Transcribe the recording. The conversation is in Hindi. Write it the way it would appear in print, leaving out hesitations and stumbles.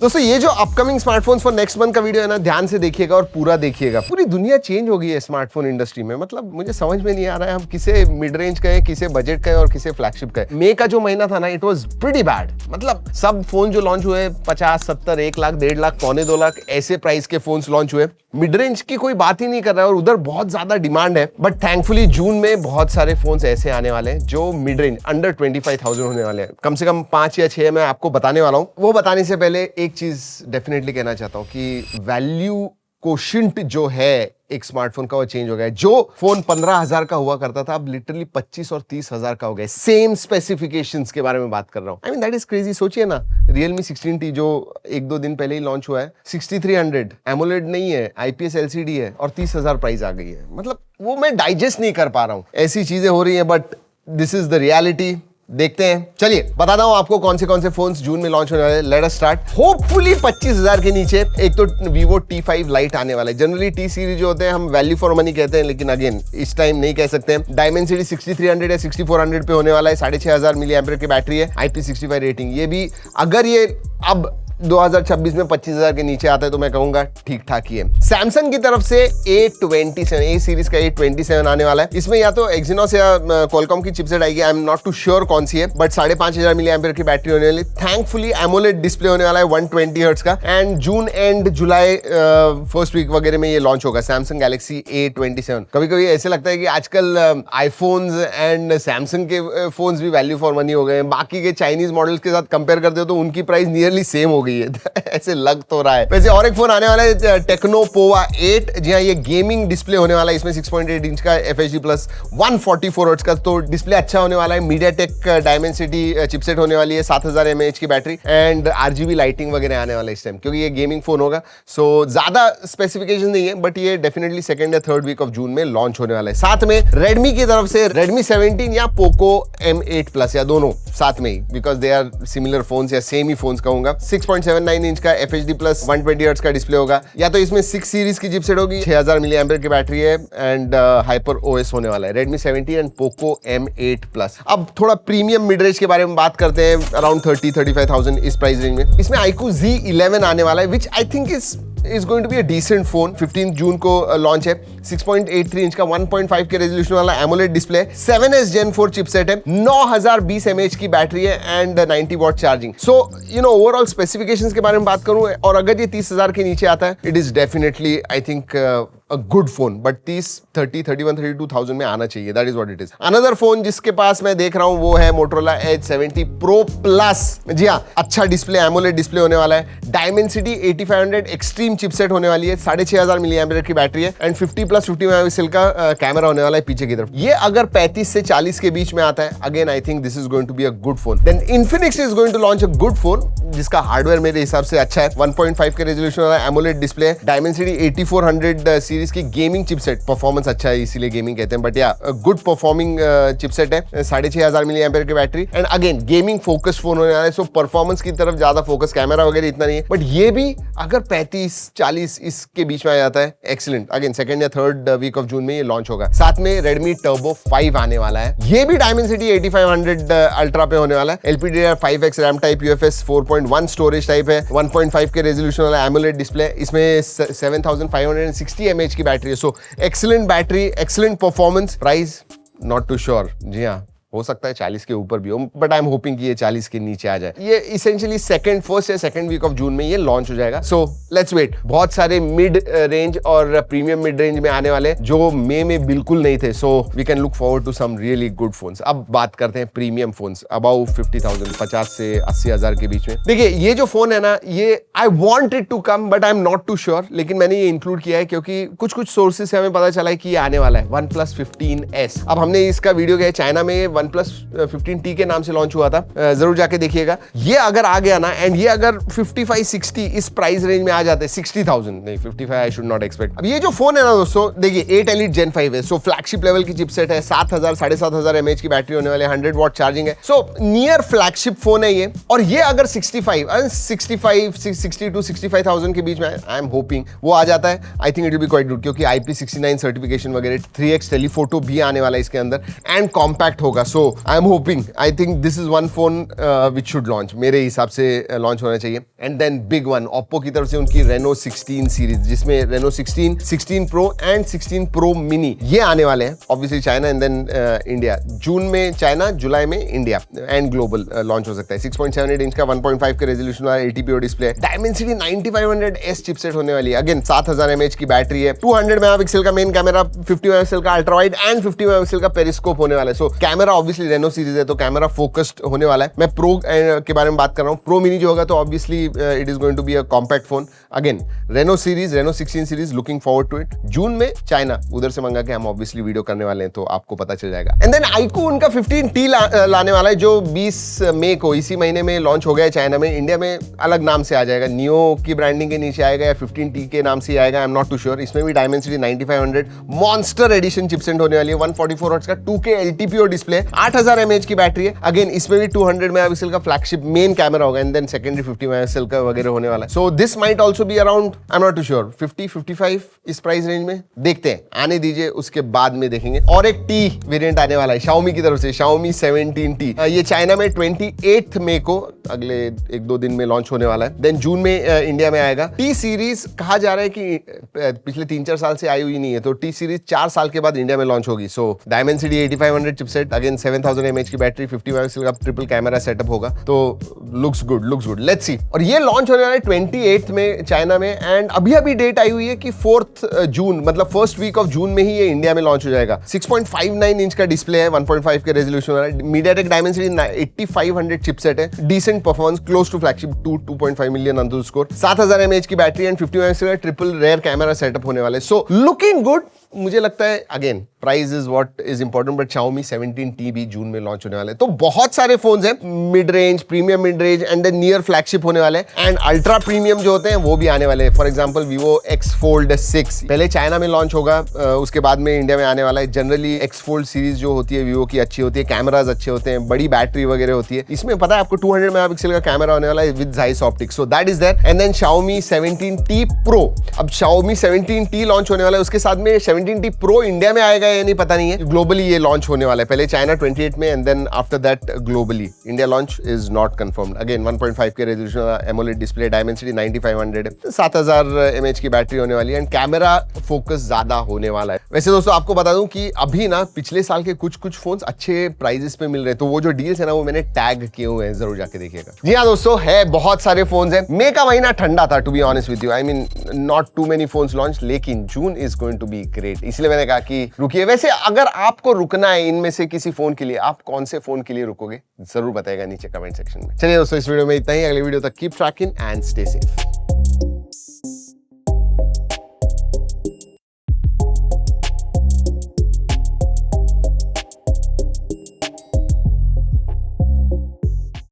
दोस्तों ये जो upcoming smartphones for next month का वीडियो है ना, ध्यान से देखिएगा और पूरा देखिएगा। पूरी दुनिया चेंज हो गई है स्मार्टफोन इंडस्ट्री में। मतलब मुझे समझ में नहीं आ रहा है हम किसे मिड रेंज कहें, किसे बजट कहें और किसे फ्लैगशिप कहें। मई का जो महीना था ना, इट वाज प्रीटी बैड। मतलब सब फोन जो लॉन्च हुए 50, 70, 1 लाख, 1.5 लाख, पौने 2 लाख ऐसे प्राइस के फोन्स लॉन्च हुए। मिड रेंज की कोई बात ही नहीं कर रहा है और उधर बहुत ज्यादा डिमांड है। बट थैंकफुली जून में बहुत सारे फोन्स ऐसे आने वाले हैं जो मिड रेंज अंडर 25,000 होने वाले हैं। कम से कम 5 या 6 मैं आपको बताने वाला हूं। वो बताने से पहले एक चीज डेफिनेटली कहना चाहता हूं कि वैल्यू कोशिएंट जो है एक स्मार्टफोन का वो चेंज हो गया है। जो फोन 15,000 का हुआ करता था अब लिटरली 25 और 30,000 का हो गया। सेम स्पेसिफिकेशंस के बारे में बात कर रहा हूं। I mean that is crazy. सोचिए ना, Realme 16T जो 1-2 दिन पहले ही लॉन्च हुआ है, 6300 एमोलेड नहीं है, IPS LCD है और 30,000 प्राइस आ गई है। मतलब वो मैं डाइजेस्ट नहीं कर पा रहा हूं। ऐसी चीजें हो रही हैं, but this is the reality. देखते हैं, चलिए बताता हूं आपको कौन से फोन्स जून में लॉन्च होने वाले हैं। Let us start. होपफुली 25,000 के नीचे एक तो Vivo T5 Lite आने वाला है। जनरली T सीरीज जो होते हैं हम वैल्यू फॉर मनी कहते हैं, लेकिन अगेन इस टाइम नहीं कह सकते हैं। डायमेंसिटी 6300 या 6400 पे होने वाला है। 6500 mAh की बैटरी है, IP65 रेटिंग। ये भी अगर ये अब 2026 में 25,000 के नीचे आता है तो मैं कहूंगा ठीक ठाक ही है। सैमसंग की तरफ से A27 सीरीज का A27 आने वाला है। इसमें या तो Exynos या Qualcomm की चिपसेट आएगी, I am not too sure कौन सी है, बट 5,500 mAh की बैटरी होने वाली। थैंकफुली एमोलेड डिस्प्ले होने वाला है 120 हर्ट्ज का। And June and July first week वगैरह में ये लॉन्च होगा सैमसंग गैलेक्सी A27। कभी कभी ऐसे लगता है कि आजकल आईफोन्स एंड सैमसंग के फोन्स भी वैल्यू फॉर मनी हो गए हैं। बाकी के चाइनीज मॉडल्स के साथ कंपेयर करते हो तो उनकी प्राइस नियरली सेम हो गई है। ऐसे लग तो रहा है। वैसे और एक फोन आने वाला है टेक्नो पोवा 8। जी हाँ, ये गेमिंग डिस्प्ले होने वाला है। इसमें 6.8 इंच का FHD प्लस 144 हर्ट्ज का तो डिस्प्ले अच्छा होने वाला है। मीडियाटेक डायमेंसिटी चिपसेट होने वाली है, 7000 mAh की बैटरी एंड RGB लाइटिंग वगैरह आने वाला है इस टाइम, क्योंकि ये गेमिंग फोन होगा। सो ज्यादा स्पेसिफिकेशन नहीं है, बट ये डेफिनेटली 2nd या 3rd वीक ऑफ जून में लॉन्च होने वाला है। साथ में रेडमी की तरफ से Redmi 17 या पोको M8 प्लस या दोनों साथ में ही, because they are similar phones या सेम ही फोन्स कहूंगा। 6.79 इंच का FHD प्लस 120 हर्ट्ज का डिस्प्ले होगा। या तो इसमें 6 सीरीज की चिपसेट होगी, 6000 mAh की बैटरी है एंड हाइपर OS होने वाला है। Redmi 17 and Poco M8 plus. अब थोड़ा प्रीमियम मिड रेंज के बारे में बात करते हैं। अराउंड 30-35,000 इस प्राइस रेंज में इसमें iQOO Z11 आने वाला है, which I think is going to be a decent phone। 15 जून को लॉन्च है। 6.83 इंच का 1.5 के रेजोल्यूशन वाला AMOLED display, 7S Gen 4 chipset है, 9020 mAh की बैटरी है and 90 watt charging. So you know overall specifications के बारे में बात करूं और अगर ये 30,000 के नीचे आता है, it is definitely I think a good phone, but 30, 30, 31, 32,000 में आना चाहिए। That is what it is. Another phone जिसके पास मैं देख रहा हूँ वो है Motorola Edge 70 Pro Plus। जी हाँ, अच्छा डिस्प्ले, एमोलेड डिस्प्ले होने वाला है। Dimensity 8500 एक्सट्रीम चिपसेट होने वाली है, 6500 mAh की बैटरी है एंड 50+50 मेगापिक्सल का कैमरा होने वाला है पीछे की तरफ। ये अगर 35 से 40 के बीच में आता है, again I think this is going to be a good phone. Then Infinix is going to launch a good phone जिसका हार्डवेयर मेरे हिसाब से अच्छा है। 1.5 के रेजोल्यूशन वाला एमोलेड डिस्प्ले, Dimensity 8400 सीरीज की गेमिंग चिपसेट, परफॉर्मेंस अच्छा है इसीलिए गेमिंग कहते हैं, बट या गुड परफॉर्मिंग चिपसेट है। 6500 mAh की battery and again gaming focus phone होने वाला है। सो परफॉर्मेंस की तरफ ज्यादा फोकस, कैमरा वगैरह इतना नहीं है, बट ये भी अगर 35-40 इसके बीच में आ जाता है, एक्सीलेंट। अगेन 2nd या 3rd वीक ऑफ जून में ये लॉन्च होगा। साथ में Redmi Turbo 5 आने वाला है। ये भी Dimensity 8500 अल्ट्रा पे होने वाला है। LPDDR5X RAM type, UFS 4.1 storage type है, 1.5 के रेजोल्यूशन वाला एमोलेड डिस्प्ले। इसमें 7560 mAh की बैटरी है। So excellent battery, excellent performance. Price not too sure. जी हाँ, हो सकता है 40 के ऊपर भी हो, बट आई एम होपिंग कि ये 40 के नीचे आ जाए। ये इसेंशियली फर्स्ट या 2nd वीक ऑफ जून में ये लॉन्च हो जाएगा। So let's wait. बहुत सारे मिड रेंज और प्रीमियम मिड रेंज में आने वाले जो मई में बिल्कुल नहीं थे। So we can look forward to some really good phones. अब बात करते हैं प्रीमियम फोन्स अबाउ 50,000, 50 से 80,000 के बीच में। देखिए ये जो फोन है ना, ये I want it to come but I am not too sure, लेकिन मैंने ये इंक्लूड किया है क्योंकि कुछ सोर्सेस से हमें पता चला है कि ये आने वाला है। OnePlus 15S। अब हमने इसका वीडियो किया है, चाइना में OnePlus 15T के नाम से लॉन्च हुआ था, जरूर जाके देखिएगा। ये अगर आ गया ना एंड ये अगर 55-60 इस प्राइस रेंज में आ जाते हैं, 60,000 नहीं 55 आई शुड नॉट एक्सपेक्ट। अब ये जो फोन है ना दोस्तों, देखिए 8 Elite Gen 5 है, सो फ्लैगशिप लेवल की चिपसेट है, 7,000-7,500 mAh की बैटरी होने वाले, 100 वॉट चार्जिंग है। सो नियर फ्लैगशिप फोन है ये। और ये अगर 65,000 के बीच में आई एम होपिंग वो आ जाता है, I think it will be quite good, क्योंकि IP69 सर्टिफिकेशन वगैरह, 3x टेलीफोटो भी आने वाला है इसके अंदर एंड कॉम्पैक्ट होगा। So I am hoping, I think this is one phone which should launch, मेरे हिसाब से लॉन्च होना चाहिए. And then big one, Oppo की तरफ से उनकी रेनो 16 सीरीज, जिसमें Reno 16, 16 pro and 16 pro mini ये आने वाले हैं. Obviously China and then India. जून में चाइना, जुलाई में इंडिया एंड ग्लोबल लॉन्च हो सकता है. 6.78 इंच का 1.5 के रेजोल्यूशन वाला ATPO display, Dimensity 9500S chipset होने वाली है. अगेन 7000 mAh की बैटरी है, 200 मेगापिक्सल का मेन कैमरा, 50 मेगापिक्सल का अल्ट्रा वाइड एंड 50 मेगापिक्सल का पेरिस्कोप होने वाला है. So camera obviously Reno series है तो कैमरा फोकस्ड होने वाला है. मैं प्रो के बारे में बात कर रहा हूँ. प्रो मिनी जो होगा तो obviously it is going to be a compact phone. Again Reno series, Reno 16 series, looking forward to it. जून में चाइना, उधर से मंगा के हम ऑब्वियसली वीडियो करने वाले हैं तो आपको पता चल जाएगा. एंड देन iQOO उनका 15T लाने वाला है जो 20 मई को, इसी महीने में लॉन्च हो गया है चाइना में. इंडिया में अलग नाम से आ जाएगा, नियो की ब्रांडिंग के नीचे आएगा या 15T के नाम से आएगा, I am not too sure. इसमें भी डायमेंसिटी 9500 मॉन्स्टर एडिशन चिपसेट होने वाली है. 144 हर्ट्ज का 2K LTPO डिस्प्ले, 8000 mAh की बैटरी है. अगेन इसमें भी 200 मेगापिक्सल का फ्लैगशिप मेन कैमरा होगा एंड देन सेकेंडरी 50 मेगापिक्सल का वगैरह होने वाला है. So this might also be around, I am not too sure, 50-55 इस प्राइस रेंज में. देखते हैं, आने दीजिए, उसके बाद में देखेंगे. और एक टी वेरिएंट आने वाला है Xiaomi की तरफ से, Xiaomi 17T. ये चाइना में 28 मई को, अगले 1-2 दिन में लॉन्च होने वाला है. देन जून में इंडिया में आएगा. टी सीरीज कहा जा रहा है कि पिछले 3-4 साल से आई हुई नहीं है, तो टी सीरीज 4 साल के बाद इंडिया में लॉन्च होगी. सो डायमेंसिटी 8500 चिपसेट, अगेन 7000 mAh की बैटरी, 50 मेगापिक्सल का ट्रिपल कैमरा सेटअप होगा. तो लुक्स गुड, लेट्स सी. और ये लॉन्च होने वाला है 28 में चाइना में. एंड अभी डेट आई हुई है कि 4th जून, मतलब फर्स्ट वीक ऑफ जून में ही ये इंडिया में लॉन्च हो जाएगा. 6.59 इंच का डिस्प्ले है, 1.5 के रेजोल्यूशन वाला. MediaTek Dimensity 8500 चिपसेट है, decent performance, close to flagship, 2.5 million AnTuTu score, 7000 mAh की बैटरी एंड 50 मेगापिक्सल का ट्रिपल रेयर कैमरा सेटअप होने वाला है. So looking good. मुझे लगता है again price is what is important, but Xiaomi 17T भी जून में लॉन्च होने वाले हैं. तो बहुत सारे फोन्स हैं, mid range, premium mid range and then near flagship होने वाले हैं. एंड अल्ट्रा प्रीमियम जो होते हैं वो भी आने वाले हैं. For example Vivo X Fold 6 पहले चाइना में लॉन्च होगा, उसके बाद में इंडिया में आने वाला है. जनरली X Fold सीरीज जो होती है Vivo की अच्छी होती है, कैमराज अच्छे होते हैं, बड़ी बैटरी वगैरह होती है. इसमें पता है आपको 200 मेगापिक्सल का कैमरा होने वाला है with Zeiss optics. So that is there. And then Xiaomi 17T Pro. अब Xiaomi 17T लॉन्च होने वाला है, उसके साथ में 17T Pro इंडिया में आएगा या नहीं पता नहीं है. ग्लोबली ये लॉन्च होने वाला है, पहले चाइना 28 में and then after that globally. India launch is not confirmed. Again 1.5 के रेजोल्यूशन वाला AMOLED डिस्प्ले, डायमेंसिटी 9500 है, 7000 mAh की बैटरी होने वाली है एंड कैमरा फोकस ज्यादा होने वाला है. वैसे दोस्तों आपको बता दूं कि अभी ना पिछले साल के कुछ फोन्स अच्छे प्राइजेस पे मिल रहे हैं, तो वो जो डील्स है ना वो मैंने टैग किए हुए हैं, जरूर जाके देखिएगा. जी हाँ दोस्तों, है बहुत सारे फोन्स हैं. मई का महीना ठंडा था, to be honest with you. I mean not too many phones launch, लेकिन June is going to be great. इसलिए मैंने कहा कि रुकिए. वैसे अगर आपको रुकना है इनमें से किसी फोन के लिए, आप कौन से फोन के लिए रुकोगे जरूर बताएगा नीचे कमेंट सेक्शन में. चलिए दोस्तों, इस वीडियो में इतना ही. अगले वीडियो तक keep trekking and stay safe.